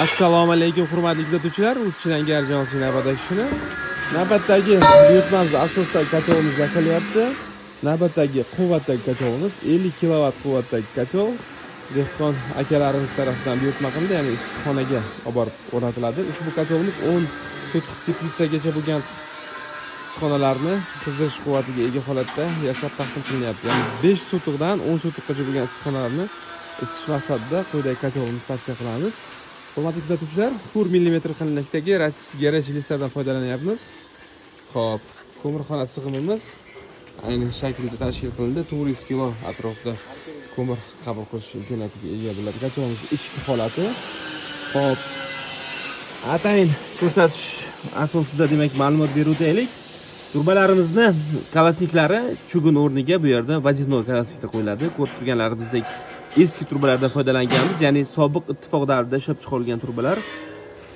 Assalomu alaykum hurmatli kuzatuvchilar, O'zchidan Garjonsiz navbatdagi navbatdagi buyurtmamiz asosdagi kotlovimiz yasalinyapti. Navbatdagi quvvatdagi kotlovimiz 50 kW quvvatdagi kotlov dehqon akalarimiz tomonidan buyurtma qilindi, ya'ni issiqxonaga olib borib o'rnatiladi. Ushbu kotlovimiz 10 sotix teplitsagacha bo'lgan issiqxonalarni qizdirish quvvatiga ega holatda yasab taqdim qilinyapti. Ya'ni 5 sotiqdan 10 sotiqgacha bo'lgan issiqxonalarni isitish maqsadida quyidagi kotlovimizni tavsiya qilamiz. Hurmatli kuzatuvchilar, 4 mm qalinlikdagi rossiyskiy rechilistlardan foydalanyapmiz. Xo'p, ko'mirxona sig'imimiz ayni shaklda tashkil qilindi. 400 kg atrofida ko'mir qabul qilish imkoniyatiga ega bo'ladi. Kotlovimiz ichki holati. Xo'p, atayin ko'rsatish asosida demak ma'lumot berib o'taylik. Turbalarimizni kalasniklari chugun o'rniga bu yerda vajinoy kalasnikda qo'yiladi. Ko'rib turganlarimizdek eski turbalardan foydalanganmiz, ya'ni sobiq ittifoq davrida ishlab chiqarilgan turbalar.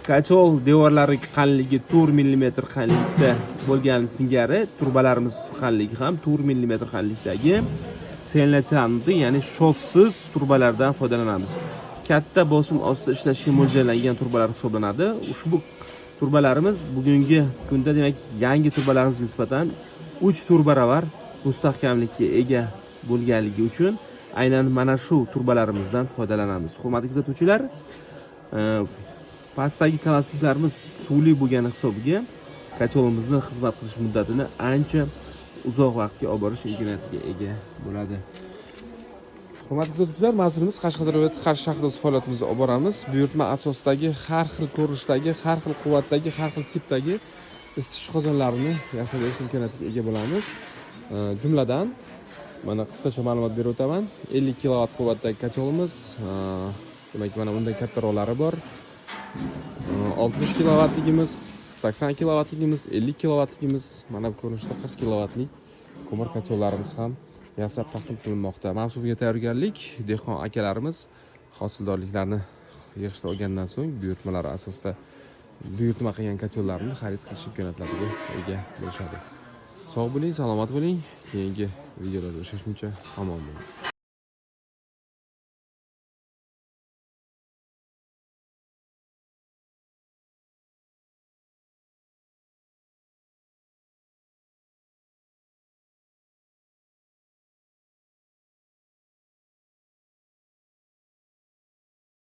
Kotol devorlari qalinligi 4 mm qalinlikda bo'lgan singari turbalarimiz qalinligi ham 4 mm qalinlikdagi senlatsionli, ya'ni shofsiz turbalardan foydalanamiz. Katta bosim ostida ishlashga mo'ljallangan turbalar hisoblanadi. Ushbu turbalarimiz bugungi kunda demak yangi turbalarimiz nisbatan 3 turbaravar mustahkamlikka ega bo'lganligi uchun aynan mana shu turbalarimizdan foydalanamiz. Hurmatli kuzatuvchilar, pastdagi kalasniklarimiz suvli bo'lgani hisobiga kotlovimizni xizmat qilish muddatini ancha uzoq vaqtga olib borish imkoniyatiga ega bo'ladi. Hurmatli kuzatuvchilar, manzilimiz Qashqadaryo viloyati Qarshi shahrida faoliyatimizni olib boramiz. Buyurtma asosidagi har xil ko'rinishdagi, har xil quvvatdagi, har xil tipdagi isitish qozonlarini yasalash imkoniyatiga ega bo'lamiz. Jumladan mana qisqacha ma'lumot berib o'taman. 50 kW quvvatdagi kotlovimiz, demak mana bunday kattaroqlari bor. 60 kWligimiz, 80 kWligimiz, 50 kWligimiz, mana bu ko'rinishda 40 kWlik ko'mir kotlovlarimiz ham yasab taqdim qilinmoqda. Mavsumga tayyorgarlik dehqon akalarimiz hosildorliklarni yig'ishtirib olgandan so'ng buyurtmalar asosida buyurtma qilgan kotlovlarni xarid qilish imkoniyatlariga ega bo'lishadi. Sog' bo'ling, salomat bo'ling. Keyingi videolarda uchrashguncha omon bo'ling.